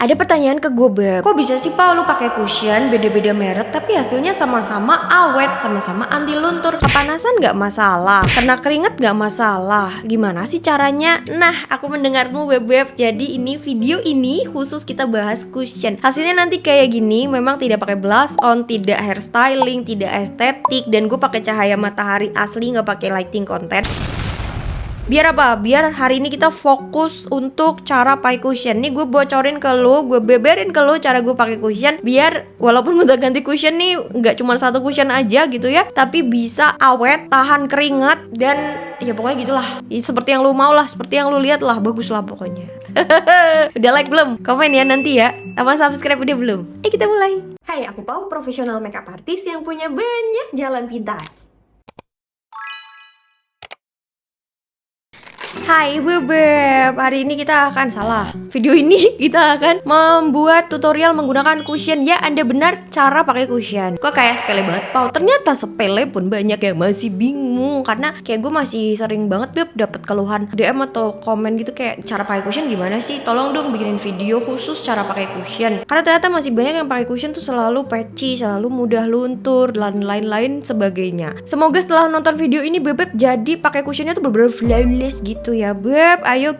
Ada pertanyaan ke gue, Beb. Kok bisa sih, Pak, lu pakai cushion beda-beda merek tapi hasilnya sama-sama awet, sama-sama anti luntur? Kepanasan nggak masalah, kena keringet nggak masalah. Gimana sih caranya? Nah, aku mendengarmu, Beb. Jadi ini video ini khusus kita bahas cushion. Hasilnya nanti kayak gini, memang tidak pakai blush on, tidak hairstyling, tidak estetik, dan gue pakai cahaya matahari asli, nggak pakai lighting content. Biar apa? Biar hari ini kita fokus untuk cara pakai cushion. Nih gue bocorin ke lu, gue beberin ke lu cara gue pakai cushion. Biar walaupun udah ganti cushion nih, nggak cuma satu cushion aja gitu ya, tapi bisa awet, tahan keringat, dan ya pokoknya gitulah. Seperti yang lu mau lah, seperti yang lu lihat lah, bagus lah pokoknya. Udah like belum? Komen ya nanti ya. Sama subscribe udah belum? Kita mulai. Hai, aku Pau, profesional makeup artist yang punya banyak jalan pintas. Hai Beb, hari ini kita akan video ini kita akan membuat tutorial menggunakan cushion. Ya, Anda benar, cara pakai cushion. Kok kayak sepele banget, Pau? Ternyata sepele pun banyak yang masih bingung. Karena kayak gue masih sering banget, Beb, dapat keluhan DM atau komen gitu kayak, cara pakai cushion gimana sih? Tolong dong bikinin video khusus cara pakai cushion. Karena ternyata masih banyak yang pakai cushion tuh selalu patchy, selalu mudah luntur, dan lain-lain sebagainya. Semoga setelah nonton video ini, Beb, jadi pakai cushionnya tuh bener-bener flawless gitu ya, Beb. Ayo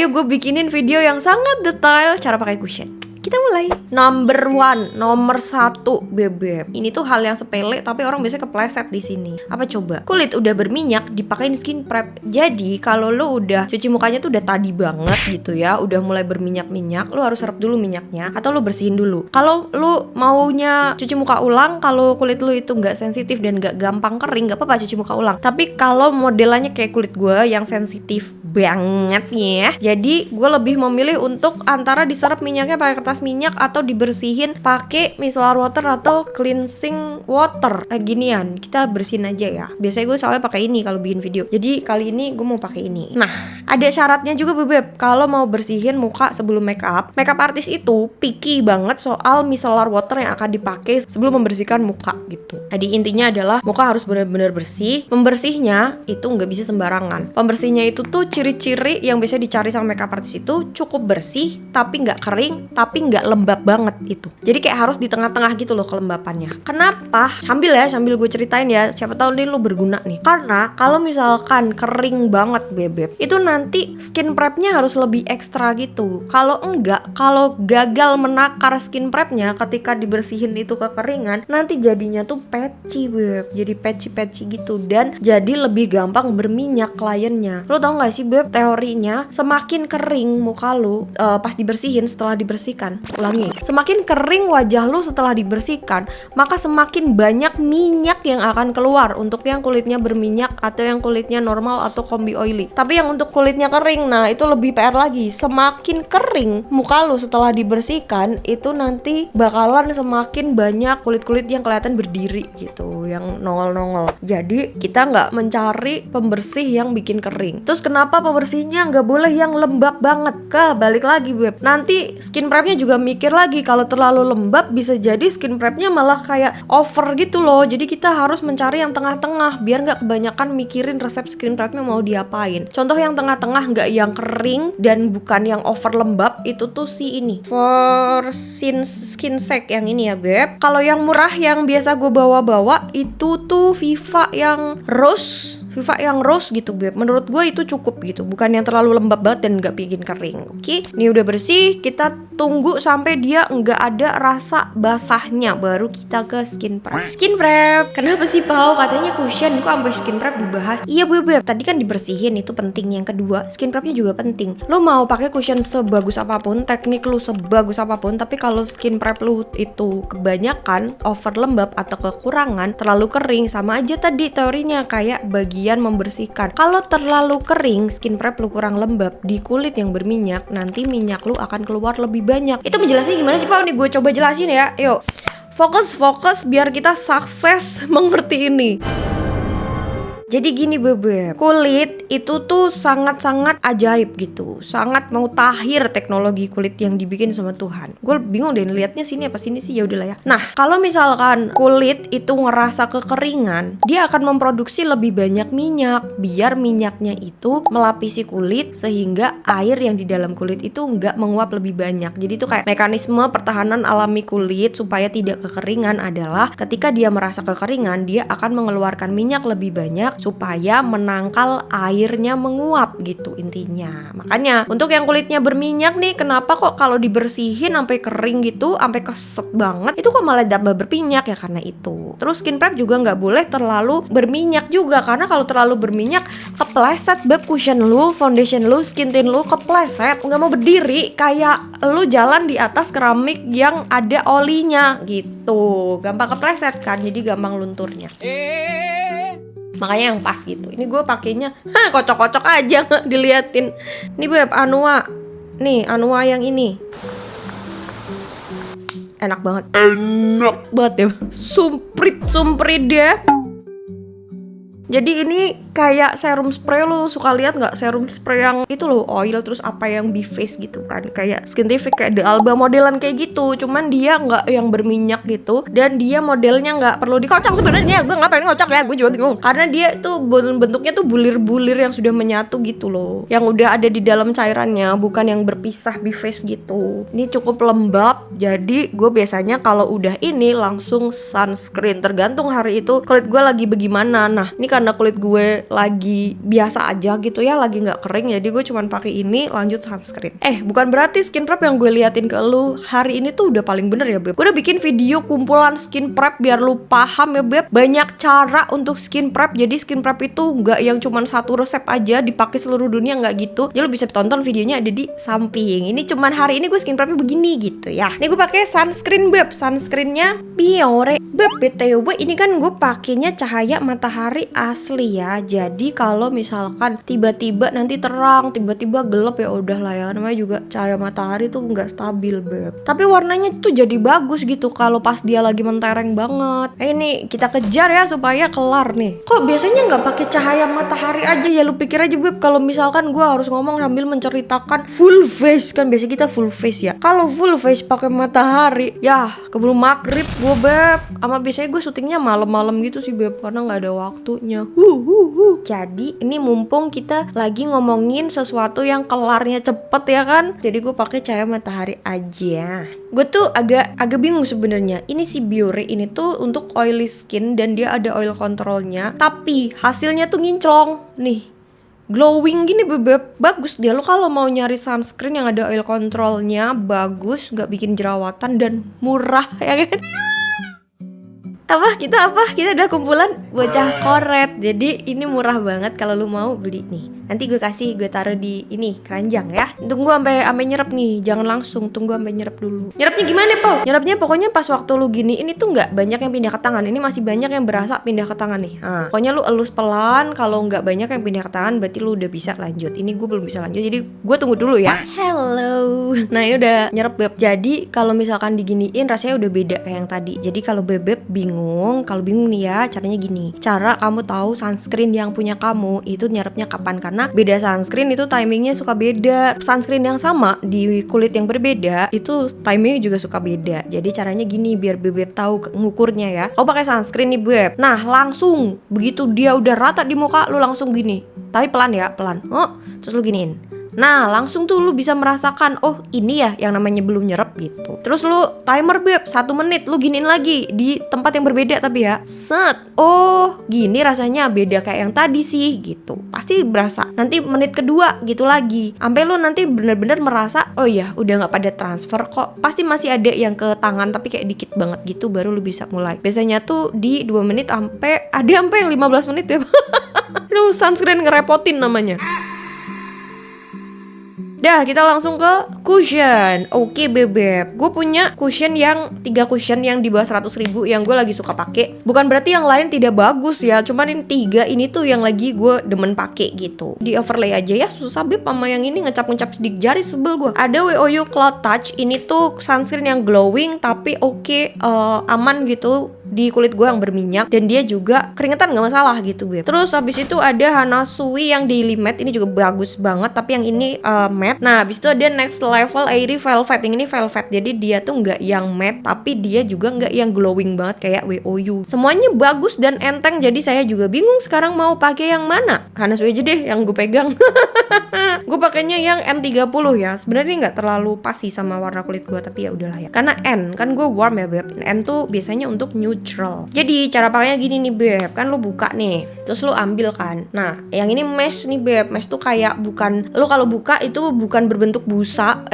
gue bikinin video yang sangat detail cara pakai cushion. Kita mulai. Nomor 1, Beb. Ini tuh hal yang sepele tapi orang biasanya kepleset di sini. Apa coba? Kulit udah berminyak dipakein skin prep. Jadi kalau lu udah cuci mukanya tuh udah tadi banget gitu ya, udah mulai berminyak-minyak, lu harus serap dulu minyaknya atau lu bersihin dulu. Kalau lu maunya cuci muka ulang, kalau kulit lu itu nggak sensitif dan nggak gampang kering, nggak apa-apa cuci muka ulang. Tapi kalau modelannya kayak kulit gue yang sensitif banget ya, jadi gue lebih memilih untuk antara diserap minyaknya pakai kertas minyak atau dibersihin pakai micellar water atau cleansing water. Ginian, kita bersihin aja ya. Biasanya gue soalnya pakai ini kalau bikin video. Jadi kali ini gue mau pakai ini. Nah, ada syaratnya juga, Beb. Kalau mau bersihin muka sebelum makeup artist itu picky banget soal micellar water yang akan dipakai sebelum membersihkan muka gitu. Jadi intinya adalah muka harus benar-benar bersih. Membersihnya itu nggak bisa sembarangan. Pembersihnya itu tuh ciri-ciri yang biasa dicari sama makeup artist itu cukup bersih tapi nggak kering tapi nggak lembab banget itu. Jadi kayak harus di tengah-tengah gitu loh kelembapannya. Kenapa? Sambil gue ceritain ya, siapa tahu nih lu berguna nih. Karena kalau misalkan kering banget, Beb, itu nanti skin prepnya harus lebih ekstra gitu. Kalau enggak, kalau gagal menakar skin prepnya ketika dibersihin itu kekeringan, nanti jadinya tuh patchy, Beb. Jadi patchy gitu dan jadi lebih gampang berminyak kliennya. Lu tau gak sih, Beb, teorinya semakin kering muka lu pas dibersihin, setelah dibersihkan, semakin kering wajah lu setelah dibersihkan, maka semakin banyak minyak yang akan keluar untuk yang kulitnya berminyak atau yang kulitnya normal atau combi oily. Tapi yang untuk kulitnya kering, nah itu lebih PR lagi. Semakin kering muka lu setelah dibersihkan, itu nanti bakalan semakin banyak kulit-kulit yang kelihatan berdiri gitu, yang nongol-nongol. Jadi kita nggak mencari pembersih yang bikin kering. Terus kenapa pembersihnya nggak boleh yang lembab banget? Balik lagi, Beb. Nanti skin prepnya juga mikir lagi, kalau terlalu lembab bisa jadi skin prepnya malah kayak over gitu loh. Jadi kita harus mencari yang tengah-tengah biar nggak kebanyakan mikirin resep skin prepnya mau diapain. Contoh yang tengah-tengah, nggak yang kering dan bukan yang over lembab, itu tuh si ini For Skin Sec yang ini ya, Beb. Kalau yang murah yang biasa gue bawa-bawa itu tuh Viva yang rose gitu, Beb. Menurut gue itu cukup gitu, bukan yang terlalu lembab banget dan nggak bikin kering. Oke, ini udah bersih. Kita tunggu sampai dia nggak ada rasa basahnya, baru kita ke skin prep. Kenapa sih, Pau? Katanya cushion, kok sampai skin prep dibahas? Iya, Beb. Tadi kan dibersihin, itu penting. Yang kedua, skin prepnya juga penting. Lo mau pakai cushion sebagus apapun, teknik lu sebagus apapun, tapi kalau skin prep lu itu kebanyakan over lembab atau kekurangan, terlalu kering, sama aja tadi teorinya kayak bagian membersihkan. Kalau terlalu kering, skin prep lu kurang lembab di kulit yang berminyak, nanti minyak lu akan keluar lebih banyak. Itu menjelasnya gimana sih, Pak? Nih gue coba jelasin ya. Yuk, fokus biar kita sukses mengerti ini. Jadi gini bebek, kulit itu tuh sangat-sangat ajaib gitu, sangat mutakhir teknologi kulit yang dibikin sama Tuhan. Gue bingung deh liatnya sini apa sini sih, ya udahlah ya. Nah, kalau misalkan kulit itu ngerasa kekeringan, dia akan memproduksi lebih banyak minyak, biar minyaknya itu melapisi kulit sehingga air yang di dalam kulit itu nggak menguap lebih banyak. Jadi itu kayak mekanisme pertahanan alami kulit supaya tidak kekeringan adalah ketika dia merasa kekeringan, dia akan mengeluarkan minyak lebih banyak supaya menangkal airnya menguap gitu intinya. Makanya untuk yang kulitnya berminyak nih, kenapa kok kalau dibersihin sampai kering gitu, sampai keset banget, itu kok malah tambah berminyak ya karena itu. Terus skin prep juga nggak boleh terlalu berminyak juga, karena kalau terlalu berminyak kepleset beb cushion lu, foundation lu, skin tint lu kepleset, nggak mau berdiri, kayak lu jalan di atas keramik yang ada olinya gitu, gampang kepleset kan, jadi gampang lunturnya. Makanya yang pas gitu. Ini gue pakainya kocok-kocok aja diliatin. Nih beb, Anua. Nih, Anua yang ini. Enak banget. Enak banget ya. Sumprit deh. Jadi ini kayak serum spray, lo suka lihat nggak serum spray yang itu loh, oil terus apa yang B-Face gitu kan, kayak Skintific, kayak The Alba modelan kayak gitu, cuman dia nggak yang berminyak gitu, dan dia modelnya nggak perlu dikocok sebenarnya. Gue ngapain ngocok ya, gue juga bingung, karena dia tuh bentuknya tuh bulir-bulir yang sudah menyatu gitu loh, yang udah ada di dalam cairannya, bukan yang berpisah B-Face gitu. Ini cukup lembab, jadi gue biasanya kalau udah ini langsung sunscreen, tergantung hari itu kulit gue lagi bagaimana. Nah ini karena kulit gue lagi biasa aja gitu ya, lagi nggak kering, jadi gue cuman pakai ini lanjut sunscreen. Bukan berarti skin prep yang gue liatin ke lu hari ini tuh udah paling bener ya beb. Gue udah bikin video kumpulan skin prep biar lu paham ya beb, banyak cara untuk skin prep. Jadi skin prep itu nggak yang cuman satu resep aja dipakai seluruh dunia, nggak gitu. Jadi lu bisa tonton videonya ada di samping. Ini cuman hari ini gue skin prepnya begini gitu ya. Nih gue pakai sunscreen beb, sunscreennya Biore beb. BTW ini kan gue pakainya cahaya matahari asli ya. Jadi kalau misalkan tiba-tiba nanti terang, tiba-tiba gelap, ya udah lah ya, namanya juga cahaya matahari tuh nggak stabil beb. Tapi warnanya tuh jadi bagus gitu kalau pas dia lagi mentereng banget. Ini kita kejar ya supaya kelar nih. Kok biasanya nggak pakai cahaya matahari aja ya? Lu pikir aja beb, kalau misalkan gue harus ngomong sambil menceritakan full face, kan biasa kita full face ya. Kalau full face pakai matahari, ya keburu maghrib gue beb. Sama biasanya gue syutingnya malam-malam gitu sih beb, karena nggak ada waktunya. Jadi ini mumpung kita lagi ngomongin sesuatu yang kelarnya cepet ya kan, jadi gue pakai cahaya matahari aja. Gue tuh agak bingung sebenarnya. Ini si Biore ini tuh untuk oily skin dan dia ada oil controlnya, tapi hasilnya tuh nginclong nih, glowing gini bebek. Bagus dia lo kalau mau nyari sunscreen yang ada oil controlnya, bagus, nggak bikin jerawatan dan murah ya kan. Kita ada kumpulan bocah koret. Jadi ini murah banget kalau lu mau beli nih. Nanti gue taruh di ini keranjang ya. Tunggu sampai nyerap nih, jangan langsung, tunggu sampai nyerap dulu. Nyerapnya gimana, Po? Nyerapnya pokoknya pas waktu lu gini, ini tuh nggak banyak yang pindah ke tangan. Ini masih banyak yang berasa pindah ke tangan nih. Pokoknya lu elus pelan. Kalau nggak banyak yang pindah ke tangan, berarti lu udah bisa lanjut. Ini gue belum bisa lanjut, jadi gue tunggu dulu ya. Hello. Nah ini udah nyerap beb. Jadi kalau misalkan diginiin rasanya udah beda kayak yang tadi. Jadi kalau bebek bingung, nih ya, caranya gini. Cara kamu tahu sunscreen yang punya kamu itu nyerapnya kapan, karena beda sunscreen itu timingnya suka beda. Sunscreen yang sama di kulit yang berbeda itu timingnya juga suka beda. Jadi caranya gini biar bebek tahu ngukurnya ya. Kau pakai sunscreen nih beb. Nah langsung begitu dia udah rata di muka lu langsung gini. Tapi pelan ya, pelan. Terus lu giniin. Nah langsung tuh lu bisa merasakan, oh ini ya yang namanya belum nyerap gitu. Terus lu timer beb 1 menit, lu giniin lagi di tempat yang berbeda tapi ya. Set. Oh gini rasanya beda kayak yang tadi sih gitu. Pasti berasa. Nanti menit kedua gitu lagi, sampai lu nanti bener-bener merasa, oh ya udah gak pada transfer kok. Pasti masih ada yang ke tangan tapi kayak dikit banget gitu, baru lu bisa mulai. Biasanya tuh di 2 menit sampai yang 15 menit ya. Lu sunscreen ngerepotin namanya. Dah kita langsung ke cushion. Oke bebek, gue punya cushion yang 3 cushion yang di bawah 100.000 yang gue lagi suka pakai. Bukan berarti yang lain tidak bagus ya, cuman ini 3 ini tuh yang lagi gue demen pakai gitu. Di overlay aja ya, susah beb sama yang ini ngecap-ngecap sidik jari, sebel gue. Ada WOU Cloud Touch, ini tuh sunscreen yang glowing tapi oke, aman gitu di kulit gue yang berminyak, dan dia juga keringetan nggak masalah gitu beb. Terus habis itu ada Hanasui yang daily matte, ini juga bagus banget, tapi yang ini matte. Nah habis itu ada Next Level Airy Velvet, yang ini velvet, jadi dia tuh nggak yang matte tapi dia juga nggak yang glowing banget kayak WOU. Semuanya bagus dan enteng, jadi saya juga bingung sekarang mau pakai yang mana. Hanasui aja deh yang gue pegang. Gue pakainya yang N30 ya. Sebenarnya nggak terlalu pas sih sama warna kulit gue, tapi ya udahlah ya. Karena N kan gue warm ya beb. N tuh biasanya untuk neutral. Jadi cara pakainya gini nih beb. Kan lu buka nih, terus lu ambil kan. Nah yang ini mesh nih beb. Mesh tuh kayak bukan, lu kalau buka itu bukan berbentuk busa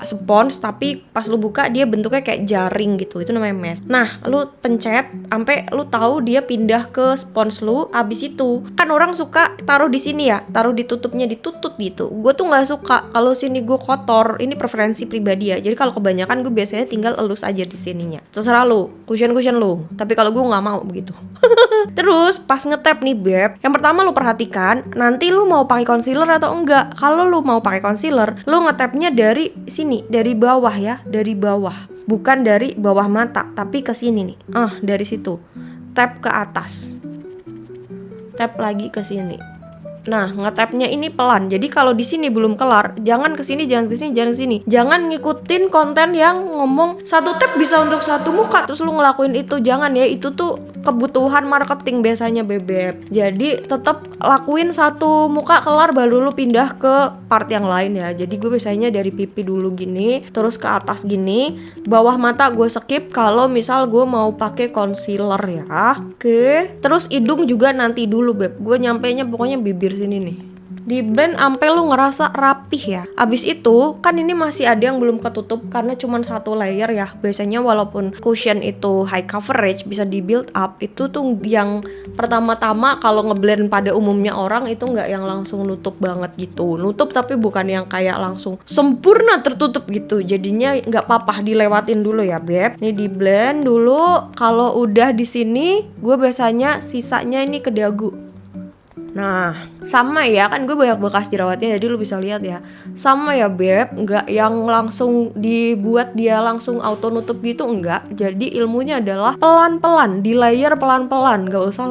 spons, tapi pas lu buka dia bentuknya kayak jaring gitu. Itu namanya mesh. Nah lu pencet sampai lu tahu dia pindah ke spons lu. Abis itu kan orang suka taruh di sini ya, taruh ditutupnya, ditutup gitu. Gue tuh nggak suka kalau sini gue kotor. Ini preferensi pribadi ya. Jadi kalau kebanyakan gue biasanya tinggal elus aja di sininya. Terserah lu, cushion lu. Tapi kalau gue nggak mau begitu. Terus pas ngetap nih beb, yang pertama lu perhatikan nanti lu mau pakai concealer atau enggak. Kalau lu mau pakai concealer, lu ngetapnya dari sini, dari bawah ya, dari bawah. Bukan dari bawah mata, tapi ke sini nih. Dari situ. Tap ke atas. Tap lagi ke sini. Nah, ngetapnya ini pelan. Jadi kalau di sini belum kelar, jangan ke sini, jangan ke sini, jangan ke sini. Jangan ngikutin konten yang ngomong satu tap bisa untuk satu muka, terus lu ngelakuin itu. Jangan ya, itu tuh kebutuhan marketing biasanya bebek. Jadi tetap lakuin satu muka kelar baru lu pindah ke part yang lain ya. Jadi gue biasanya dari pipi dulu gini, terus ke atas gini, bawah mata gue skip kalau misal gue mau pakai concealer ya. Oke. Terus hidung juga nanti dulu beb. Gue nyampainya pokoknya bibir sini nih. Di blend sampai lu ngerasa rapih ya. Abis itu kan ini masih ada yang belum ketutup karena cuma satu layer ya. Biasanya walaupun cushion itu high coverage bisa di build up, itu tuh yang pertama-tama kalau ngeblend pada umumnya orang itu nggak yang langsung nutup banget gitu. Nutup tapi bukan yang kayak langsung sempurna tertutup gitu. Jadinya nggak apa-apa dilewatin dulu ya beb. Ini di blend dulu. Kalau udah di sini gue biasanya sisanya ini ke dagu. Nah, sama ya, kan gue banyak bekas jerawatnya, jadi lu bisa lihat ya. Sama ya beb, nggak yang langsung dibuat dia langsung auto nutup gitu, enggak. Jadi ilmunya adalah pelan-pelan, di layer pelan-pelan, nggak usah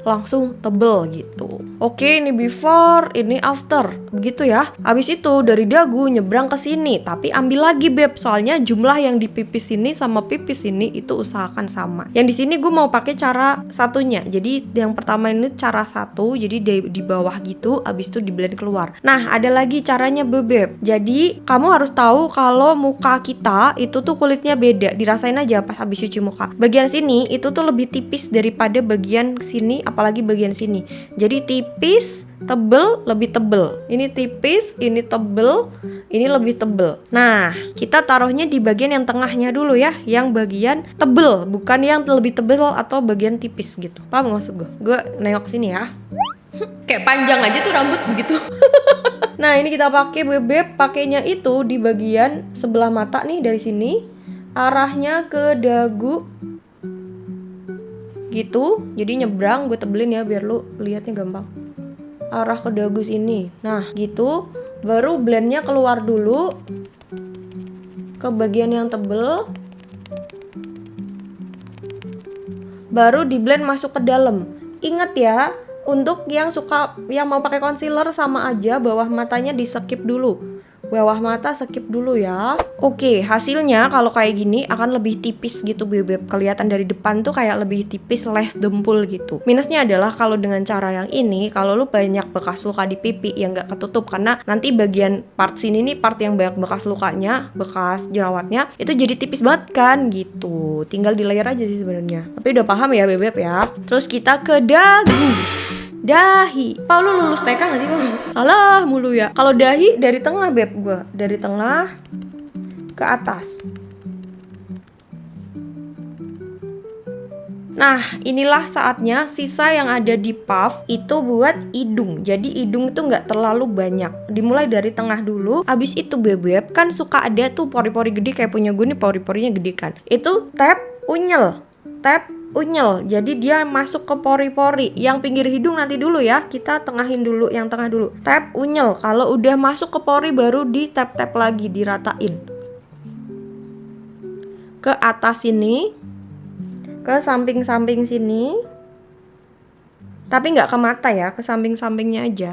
langsung tebel gitu. Oke, ini before, ini after, begitu ya. Abis itu dari dagu nyebrang ke sini, tapi ambil lagi beb, soalnya jumlah yang di pipis ini sama pipis ini itu usahakan sama. Yang di sini gue mau pakai cara satunya, jadi yang pertama ini cara satu, jadi di bawah gitu, abis itu di blend keluar. Nah ada lagi caranya bebek. Jadi kamu harus tahu kalau muka kita itu tuh kulitnya beda. Dirasain aja pas habis cuci muka. Bagian sini itu tuh lebih tipis daripada bagian sini, apalagi bagian sini. Jadi tipis, tebel, lebih tebel. Ini tipis, ini tebel, ini lebih tebel. Nah, kita taruhnya di bagian yang tengahnya dulu ya, yang bagian tebel, bukan yang lebih tebel atau bagian tipis gitu. Paham maksud gue? Gue nengok sini ya. Kayak panjang aja tuh rambut begitu. Nah, ini kita pakai bebek, pakainya itu di bagian sebelah mata nih, dari sini arahnya ke dagu. Gitu. Jadi nyebrang, gue tebelin ya biar lu lihatnya gampang. Arah ke dagu sini. Nah gitu. Baru blendnya keluar dulu ke bagian yang tebel, baru di blend masuk ke dalam. Ingat ya, untuk yang mau pakai concealer sama aja bawah matanya di skip dulu. Bawah mata skip dulu ya. Oke, hasilnya kalau kayak gini akan lebih tipis gitu bebek. Kelihatan dari depan tuh kayak lebih tipis, less dempul gitu. Minusnya adalah kalau dengan cara yang ini, kalau lu banyak bekas luka di pipi yang nggak ketutup, karena nanti bagian part sini nih, part yang banyak bekas lukanya, bekas jerawatnya, itu jadi tipis banget kan gitu. Tinggal di layer aja sih sebenarnya. Tapi udah paham ya bebek ya. Terus kita ke dagu. Dahi. Pak, lu lulus TK gak sih, Pak? Salah mulu ya. Kalau dahi dari tengah beb gue. Dari tengah ke atas. Nah, inilah saatnya sisa yang ada di puff itu buat hidung. Jadi hidung itu nggak terlalu banyak. Dimulai dari tengah dulu. Abis itu bebek kan suka ada tuh pori-pori gede kayak punya gue nih, pori-porinya gede kan. Itu tap unyel. Tap unyel, jadi dia masuk ke pori-pori. Yang pinggir hidung nanti dulu ya, kita tengahin dulu yang tengah dulu. Tap unyel, kalau udah masuk ke pori baru di tap-tap lagi, diratain ke atas ini. ke samping-samping sini. Tapi nggak ke mata ya, ke samping-sampingnya aja.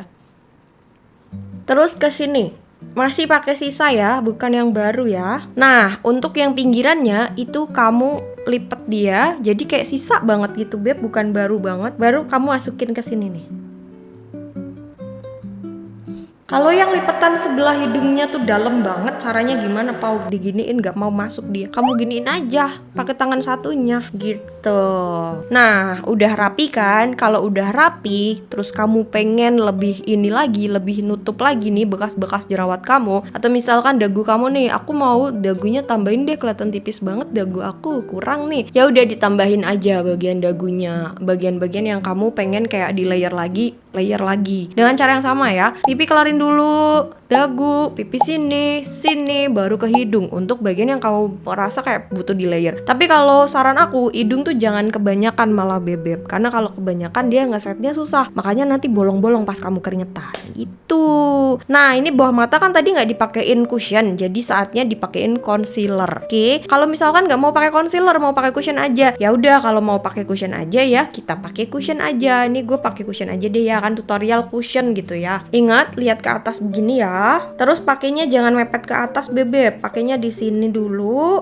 Terus ke sini. Masih pakai sisa ya, bukan yang baru ya. Nah, untuk yang pinggirannya itu kamu lipet dia, jadi kayak sisa banget gitu, Beb, bukan baru banget. Baru kamu masukin ke sini nih. Kalau yang lipetan sebelah hidungnya tuh dalam banget, caranya gimana, Pau? Diginiin nggak mau masuk dia. Kamu giniin aja, pakai tangan satunya, gitu. Nah, udah rapi kan? Kalau udah rapi, terus kamu pengen lebih ini lagi, lebih nutup lagi nih bekas-bekas jerawat kamu. Atau misalkan dagu kamu nih, aku mau dagunya tambahin deh, kelihatan tipis banget dagu aku, kurang nih. Ya udah ditambahin aja bagian dagunya, bagian-bagian yang kamu pengen kayak di layer lagi. Dengan cara yang sama ya. Pipi kelarin dulu, dagu, pipi sini, baru ke hidung untuk bagian yang kamu rasa kayak butuh di layer. Tapi kalau saran aku, hidung tuh jangan kebanyakan malah, Beb. Karena kalau kebanyakan dia ngesetnya susah. Makanya nanti bolong-bolong pas kamu keringetan. Gitu. Nah, ini bawah mata kan tadi nggak dipakein cushion, jadi saatnya dipakein concealer. Oke. Kalau misalkan nggak mau pakai concealer, mau pakai cushion aja. Ya udah, kalau mau pakai cushion aja ya, kita pakai cushion aja. Ini gue pakai cushion aja deh ya, kan tutorial cushion gitu ya. Ingat, lihat ke atas begini ya. Terus pakainya jangan mepet ke atas, Beb. Pakainya di sini dulu,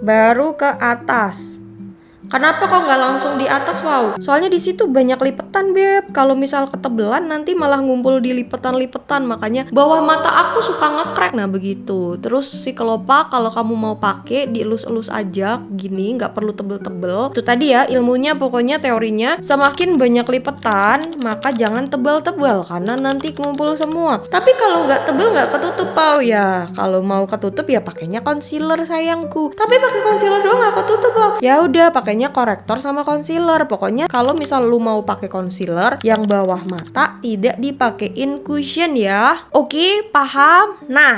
baru ke atas. Kenapa kok nggak langsung di atas, wow? Soalnya di situ banyak lipetan, Beb. Kalau misal ketebelan nanti malah ngumpul di lipetan-lipetan. Makanya bawah mata aku suka ngekrek. Nah begitu. Terus si kelopak kalau kamu mau pakai dielus-elus aja gini, nggak perlu tebel-tebel. Itu tadi ya ilmunya, pokoknya teorinya semakin banyak lipetan maka jangan tebal-tebal karena nanti ngumpul semua. Tapi kalau nggak tebel nggak ketutup, Pau ya. Kalau mau ketutup ya pakainya concealer sayangku. Tapi pakai concealer doang nggak ketutup, Pau. Ya udah pakainya korektor sama concealer. Pokoknya kalau misal lu mau pakai concealer yang bawah mata tidak dipakein cushion ya. Oke, paham? Nah,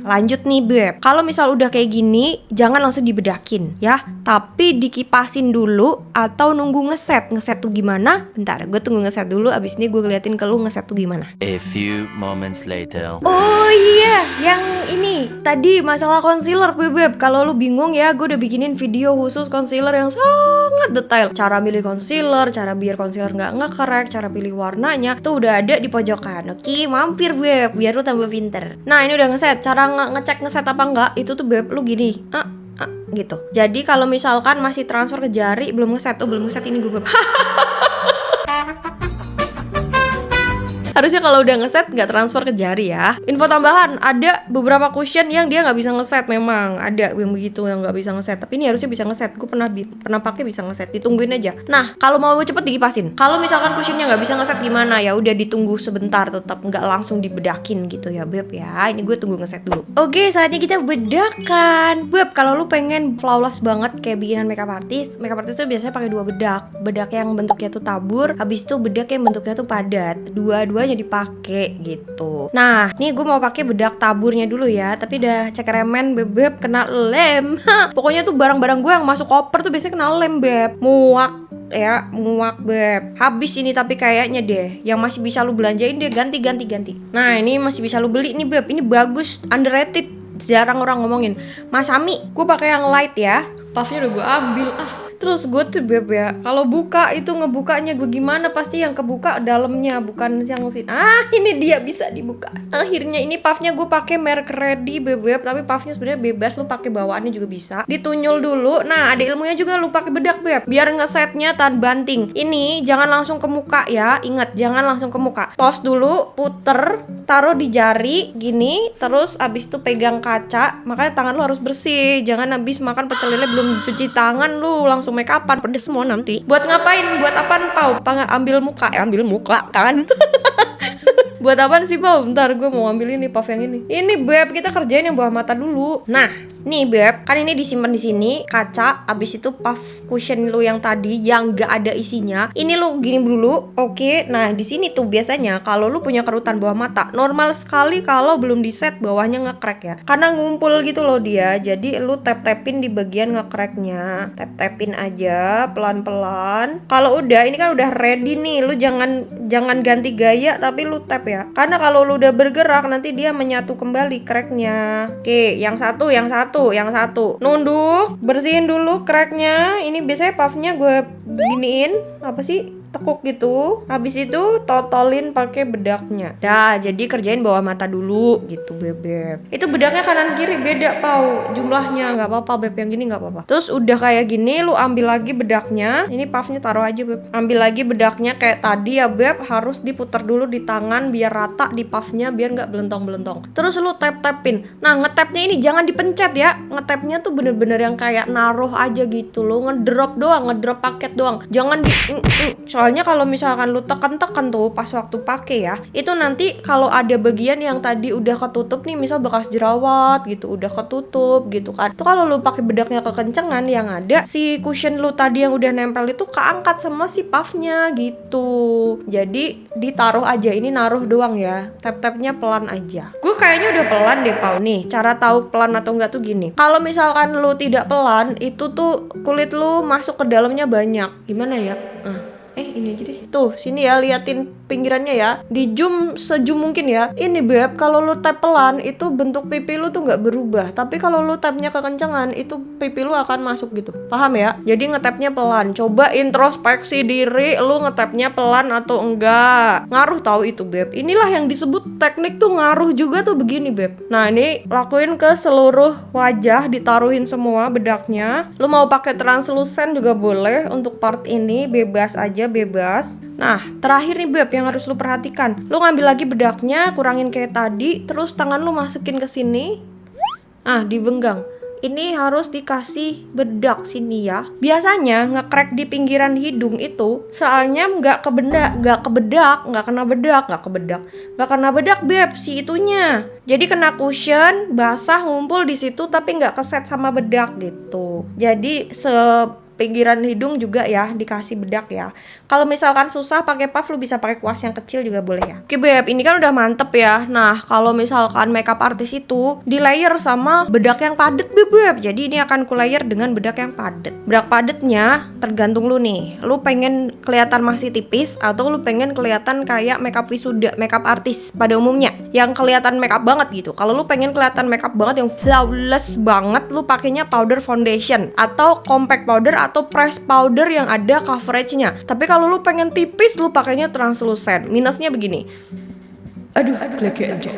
lanjut nih, Beb. Kalau misal udah kayak gini, jangan langsung dibedakin ya, tapi dikipasin dulu atau nunggu ngeset. Ngeset tuh gimana? Bentar, gue tunggu ngeset dulu. Abis ini gue ngeliatin ke lu ngeset tuh gimana. A few moments later. Oh iya, yang ini tadi masalah concealer, Beb. Kalau lu bingung ya, gue udah bikinin video khusus concealer yang sangat detail. Cara milih concealer, cara biar concealer nggak ngekrek, cara pilih warnanya, tuh udah ada di pojokan. Oke, mampir, Beb, biar lu tambah pinter. Nah, ini udah ngeset. Cara ngecek ngeset apa enggak, itu tuh, Beb, lu gini. Gitu. Jadi kalau misalkan masih transfer ke jari, belum ngeset. Belum ngeset ini gue, Beb. Harusnya kalau udah ngeset nggak transfer ke jari ya. Info tambahan, ada beberapa cushion yang dia nggak bisa ngeset. Memang ada yang begitu yang nggak bisa ngeset. Tapi ini harusnya bisa ngeset. Gue pernah pakai bisa ngeset. Ditungguin aja. Nah, kalau mau cepet dikipasin. Kalau misalkan cushionnya nggak bisa ngeset gimana? Ya udah ditunggu sebentar. Tetap nggak langsung dibedakin gitu ya, Beb ya. Ini gue tunggu ngeset dulu. Oke, saatnya kita bedakan. Beb, kalau lu pengen flawless banget kayak bikinan makeup artist tuh biasanya pakai 2 bedak. Bedak yang bentuknya tuh tabur, habis itu bedak yang bentuknya tuh padat. Dua-duanya dipakai gitu. Nah, nih gue mau pakai bedak taburnya dulu ya, tapi udah cekeremen, Beb, kena lem. Pokoknya tuh barang-barang gue yang masuk koper tuh biasanya kena lem, Beb. Muak, Beb. Habis ini tapi kayaknya deh. Yang masih bisa lu belanjain deh, ganti. Nah, ini masih bisa lu beli nih, Beb. Ini bagus, underrated. Jarang orang ngomongin. Masami, gue pakai yang light ya. Puffnya udah gue ambil. Terus gue tuh, Beb ya, kalau buka itu ngebukanya gue gimana, pasti yang kebuka dalamnya bukan yang sini. Ini dia bisa dibuka. Akhirnya ini puffnya gue pakai merek Ready, Beb, tapi puffnya sebenarnya bebas, lu pakai bawaannya juga bisa. Ditunyul dulu. Nah, ada ilmunya juga, lu pakai bedak, Beb, biar ngesetnya tahan banting. Ini jangan langsung ke muka ya. Ingat, jangan langsung ke muka. Tos dulu, puter, taruh di jari gini, terus abis itu pegang kaca. Makanya tangan lu harus bersih. Jangan abis makan pecel lele belum cuci tangan lu langsung make upan, pedes semua nanti. Buat ngapain? Buat apaan, Pau? Ambil muka kan? Buat apaan sih, Pau? Bentar, gue mau ambil ini puff yang ini. Ini, Beb, kita kerjain yang bawah mata dulu. Nah, nih, Beb, kan ini disimpan di sini, kaca. Abis itu puff cushion lu yang tadi yang gak ada isinya, ini lu gini dulu. Oke, nah di sini tuh biasanya kalau lu punya kerutan bawah mata, normal sekali kalau belum di set bawahnya ngekrek ya, karena ngumpul gitu loh dia. Jadi lu tap-tapin di bagian ngekreknya, tap-tapin aja pelan-pelan. Kalau udah, ini kan udah ready nih, lu jangan ganti gaya tapi lu tap ya, karena kalau lu udah bergerak nanti dia menyatu kembali cracknya. Oke, yang satu yang satu. Nunduk, bersihin dulu cracknya. Ini biasanya puffnya gue giniin, apa sih? Tekuk gitu. Habis itu totolin pakai bedaknya. Dah, jadi kerjain bawah mata dulu gitu, Beb. Itu bedaknya kanan kiri beda, Pau. Jumlahnya nggak apa-apa, Beb. Yang gini nggak apa-apa. Terus udah kayak gini, lu ambil lagi bedaknya. Ini puffnya taruh aja, Beb. Ambil lagi bedaknya kayak tadi ya, Beb. Harus diputar dulu di tangan biar rata di puffnya, biar nggak belentong-belentong. Terus lu tap-tapin. Nah, ngetapnya ini jangan dipencet ya. Ngetapnya tuh bener-bener yang kayak naruh aja gitu. Lu ngedrop doang, ngedrop paket doang. Jangan di soalnya kalau misalkan lu tekan-tekan tuh pas waktu pakai ya, itu nanti kalau ada bagian yang tadi udah ketutup nih, misal bekas jerawat gitu, udah ketutup gitu kan. Tuh kalau lu pakai bedaknya kekencengan, yang ada si cushion lu tadi yang udah nempel itu keangkat sama si puffnya gitu. Jadi ditaruh aja, ini naruh doang ya. Tap-tapnya pelan aja. Gue kayaknya udah pelan deh, Pau. Nih, cara tahu pelan atau enggak tuh gini. Kalau misalkan lu tidak pelan, itu tuh kulit lu masuk ke dalamnya banyak. Gimana ya? Ini aja deh. Tuh, sini ya, liatin pinggirannya ya. Di zoom sezoom mungkin ya. Ini Beb, kalau lu tap pelan itu bentuk pipi lu tuh nggak berubah. Tapi kalau lu tapnya kekencangan, itu pipi lu akan masuk gitu. Paham ya? Jadi ngetapnya pelan. Coba introspeksi diri, lu ngetapnya pelan atau enggak. Ngaruh tahu itu, Beb. Inilah yang disebut teknik tuh ngaruh juga tuh begini, Beb. Nah, ini lakuin ke seluruh wajah, ditaruhin semua bedaknya. Lu mau pakai translucent juga boleh. Untuk part ini bebas aja, bebas. Nah, terakhir nih Beb yang harus lu perhatikan. Lu ngambil lagi bedaknya, kurangin kayak tadi, terus tangan lu masukin ke sini. Dibenggang. Ini harus dikasih bedak sini ya. Biasanya nge-crack di pinggiran hidung itu soalnya nggak kena bedak Beb si itunya. Jadi kena cushion, basah ngumpul di situ tapi nggak keset sama bedak gitu. Jadi pinggiran hidung juga ya dikasih bedak ya. Kalau misalkan susah pakai puff, lu bisa pakai kuas yang kecil juga boleh ya. Oke Beb, ini kan udah mantep ya. Nah, kalau misalkan makeup artist itu di layer sama bedak yang padet Beb. Jadi ini akan ku layer dengan bedak yang padet. Bedak padetnya tergantung lu nih. Lu pengen kelihatan masih tipis atau lu pengen kelihatan kayak makeup wisuda, makeup artist pada umumnya yang kelihatan makeup banget gitu. Kalau lu pengen kelihatan makeup banget yang flawless banget, lu pakainya powder foundation atau compact powder atau press powder yang ada coveragenya. Tapi kalau lu pengen tipis, lu pakainya translucent. Minusnya begini. Aduh, lagi aja.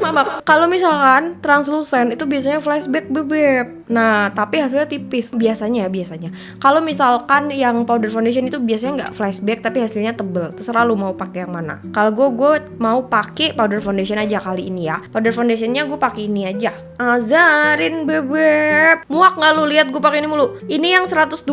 Maaf. Kalau misalkan translucent itu biasanya flashback Beb. Nah, tapi hasilnya tipis biasanya. Kalau misalkan yang powder foundation itu biasanya nggak flashback tapi hasilnya tebel. Terserah lu mau pakai yang mana. Kalau gue mau pakai powder foundation aja kali ini ya. Powder foundationnya gue pakai ini aja. Azarin Beb. Muak nggak lu lihat gue pakai ini mulu? Ini yang 120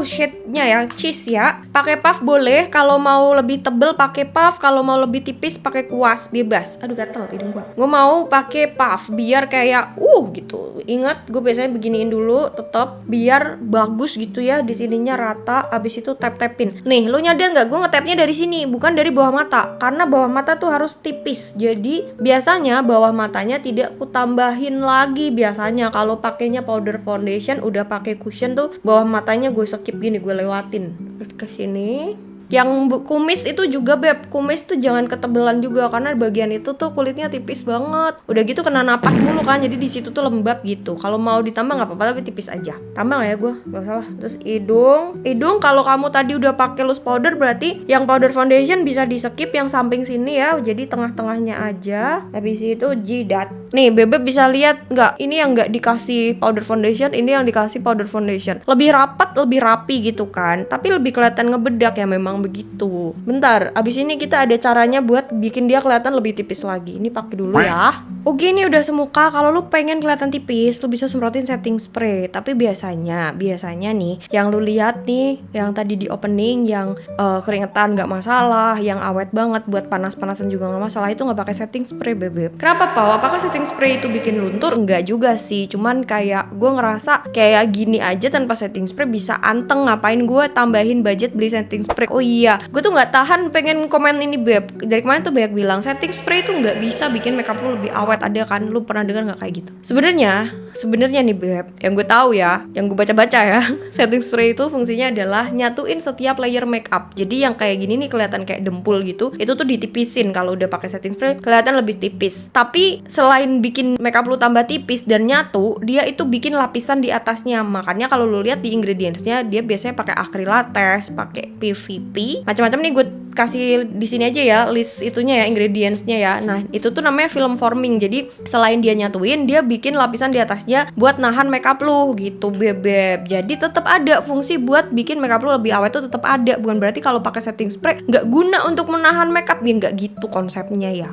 shade-nya ya, cheese ya. Pakai puff boleh. Kalau mau lebih tebel pakai puff. Kalau mau lebih tipis pakai kuas, bebas. Aduh gatel hidung gue mau pakai puff biar kayak gitu. Ingat gue biasanya beginiin dulu tetap biar bagus gitu ya, di sininya rata. Abis itu tap-tapin. Nih, lu nyadar nggak gue ngetapnya dari sini bukan dari bawah mata, karena bawah mata tuh harus tipis. Jadi biasanya bawah matanya tidak ku tambahin lagi. Biasanya kalau pakainya powder foundation udah pakai cushion tuh bawah matanya gue skip gini, gue lewatin ke sini. Yang kumis itu juga Beb, kumis tuh jangan ketebelan juga karena bagian itu tuh kulitnya tipis banget. Udah gitu kena napas mulu kan, jadi di situ tuh lembab gitu. Kalau mau ditambah nggak apa-apa tapi tipis aja. Tambah nggak ya gue? Nggak salah. Terus hidung kalau kamu tadi udah pakai loose powder berarti yang powder foundation bisa di skip yang samping sini ya. Jadi tengah-tengahnya aja. Habis itu jidat. Nih Beb bisa lihat nggak? Ini yang nggak dikasih powder foundation, ini yang dikasih powder foundation. Lebih rapat, lebih rapi gitu kan. Tapi lebih kelihatan ngebedak ya memang begitu. Bentar, abis ini kita ada caranya buat bikin dia kelihatan lebih tipis lagi. Ini pakai dulu ya. Oke, ini udah semuka. Kalau lu pengen kelihatan tipis, lu bisa semprotin setting spray. Tapi biasanya nih, yang lu lihat nih, yang tadi di opening, yang keringetan nggak masalah, yang awet banget buat panas-panasan juga nggak masalah, itu nggak pakai setting spray Beb. Kenapa Pau? Apakah setting spray itu bikin luntur? Enggak juga sih. Cuman kayak gue ngerasa kayak gini aja tanpa setting spray bisa anteng. Ngapain gue tambahin budget beli setting spray? Oh iya, gue tuh nggak tahan pengen komen ini Beb. Dari kemarin tuh banyak bilang setting spray tuh nggak bisa bikin makeup lu lebih awet. Ada kan? Lu pernah dengar nggak kayak gitu? Sebenarnya nih Beb, yang gue tahu ya, yang gue baca-baca ya, setting spray itu fungsinya adalah nyatuin setiap layer makeup. Jadi yang kayak gini nih kelihatan kayak dempul gitu, itu tuh ditipisin. Kalau udah pakai setting spray kelihatan lebih tipis. Tapi selain selain bikin makeup lu tambah tipis dan nyatu, dia itu bikin lapisan di atasnya. Makanya kalau lu lihat di ingredientsnya, dia biasanya pakai acrylatex, pakai PVP, macam-macam nih. Gue kasih di sini aja ya list itunya ya, ingredientsnya ya. Nah itu tuh namanya film forming. Jadi selain dia nyatuin, dia bikin lapisan di atasnya buat nahan makeup lu gitu bebek. Jadi tetap ada fungsi buat bikin makeup lu lebih awet tuh, tetap ada. Bukan berarti kalau pakai setting spray nggak guna untuk menahan makeup, dia nggak gitu konsepnya ya.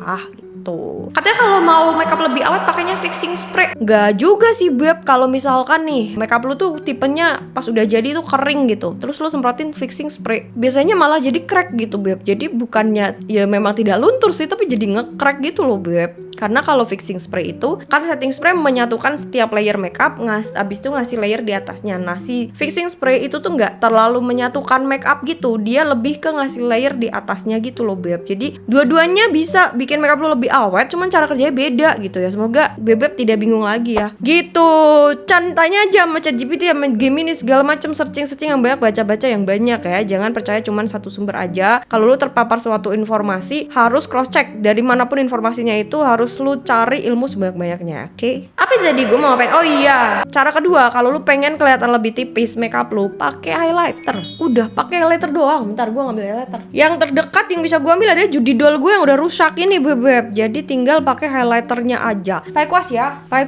Katanya kalau mau makeup lebih awet pakainya fixing spray. Gak juga sih beb. Kalau misalkan nih makeup lu tuh tipenya pas udah jadi tuh kering gitu, terus lu semprotin fixing spray, biasanya malah jadi crack gitu beb. Jadi bukannya ya memang tidak luntur sih, tapi jadi nge-crack gitu loh beb. Karena kalau fixing spray itu kan setting spray menyatukan setiap layer makeup, abis itu ngasih layer di atasnya. Nah si fixing spray itu tuh nggak terlalu menyatukan makeup gitu, dia lebih ke ngasih layer di atasnya gitu loh beb. Jadi dua-duanya bisa bikin makeup lu lebih awet, cuman cara kerjanya beda gitu ya. Semoga bebek tidak bingung lagi ya. Gitu. Tanya aja sama ChatGPT, sama Gemini segala macam, searching yang banyak, baca-baca yang banyak ya. Jangan percaya cuman satu sumber aja. Kalau lu terpapar suatu informasi, harus cross check dari manapun informasinya itu, harus lu cari ilmu sebanyak-banyaknya. Oke? Apa tadi gue mau ngapain? Oh iya, cara kedua, kalau lu pengen kelihatan lebih tipis makeup lu, pakai highlighter. Udah, pakai highlighter doang. Bentar, gue ngambil highlighter. Yang terdekat yang bisa gue ambil ada Judy Doll gue yang udah rusak ini bebek. Jadi tinggal pakai highlighternya aja. Pakai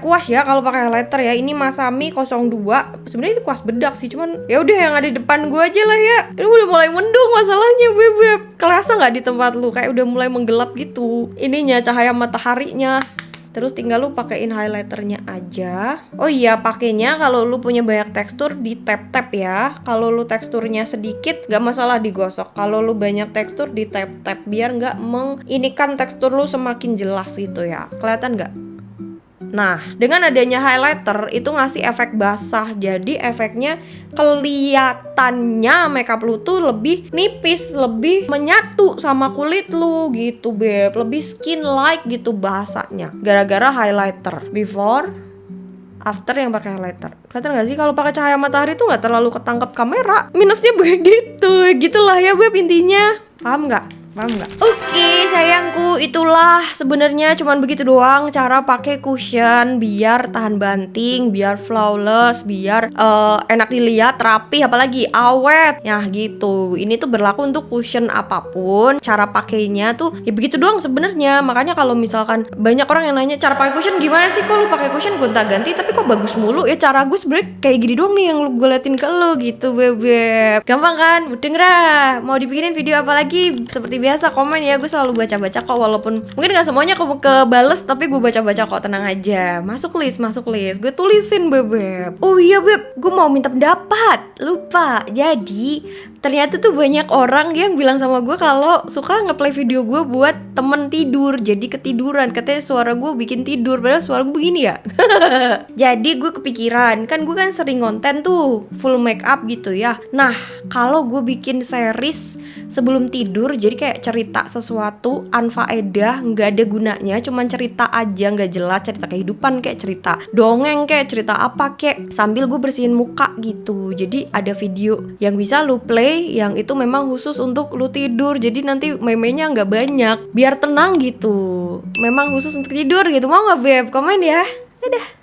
kuas ya kalau pakai highlighter ya. Ini Masami 02. Sebenarnya itu kuas bedak sih, cuman ya udah yang ada di depan gue aja lah ya. Ini udah mulai mendung masalahnya bebek. Kerasa nggak di tempat lu kayak udah mulai menggelap gitu ininya, cahaya mataharinya. Terus tinggal lu pakein highlighternya aja. Oh iya, pakainya kalau lu punya banyak tekstur di tap-tap ya. Kalau lu teksturnya sedikit gak masalah digosok. Kalau lu banyak tekstur di tap-tap biar gak menginikan tekstur lu semakin jelas gitu ya. Kelihatan gak? Nah, dengan adanya highlighter itu ngasih efek basah. Jadi efeknya kelihatannya makeup lu tuh lebih nipis, lebih menyatu sama kulit lu gitu beb. Lebih skin like gitu bahasanya. Gara-gara highlighter. Before, after yang pakai highlighter. Kelihatan gak sih kalau pakai cahaya matahari tuh nggak terlalu ketangkep kamera. Minusnya begitu. Gitulah ya beb intinya. Paham nggak? Oke, sayangku, itulah sebenarnya cuman begitu doang cara pakai cushion biar tahan banting, biar flawless, biar enak dilihat, rapi, apalagi awet. Nah gitu. Ini tuh berlaku untuk cushion apapun. Cara pakainya tuh ya begitu doang sebenarnya. Makanya kalau misalkan banyak orang yang nanya cara pakai cushion gimana sih, kok lu pakai cushion gonta-ganti tapi kok bagus mulu ya. Cara gue sebenarnya kayak gini doang nih yang gue liatin ke lu gitu bebek. Gampang kan? Denger ah. Mau dibikinin video apa lagi? Seperti biasa komen ya, gue selalu baca-baca kok, walaupun mungkin gak semuanya kebales, tapi gue baca-baca kok, tenang aja. Masuk list, gue tulisin bebek. Oh iya beb, gue mau minta pendapat, lupa. Jadi ternyata tuh banyak orang yang bilang sama gue kalau suka ngeplay video gue buat temen tidur, jadi ketiduran. Katanya suara gue bikin tidur, padahal suara gue begini ya. Jadi gue kepikiran, kan gue kan sering konten tuh full make up gitu ya. Nah kalau gue bikin series sebelum tidur, jadi kayak cerita sesuatu unfaedah, nggak ada gunanya, cuman cerita aja nggak jelas, cerita kehidupan kayak cerita dongeng kayak cerita apa kayak, sambil gue bersihin muka gitu. Jadi ada video yang bisa lu play yang itu memang khusus untuk lu tidur, jadi nanti memenya nggak banyak biar tenang gitu, memang khusus untuk tidur gitu. Mau nggak beb? Komen ya. Dadah.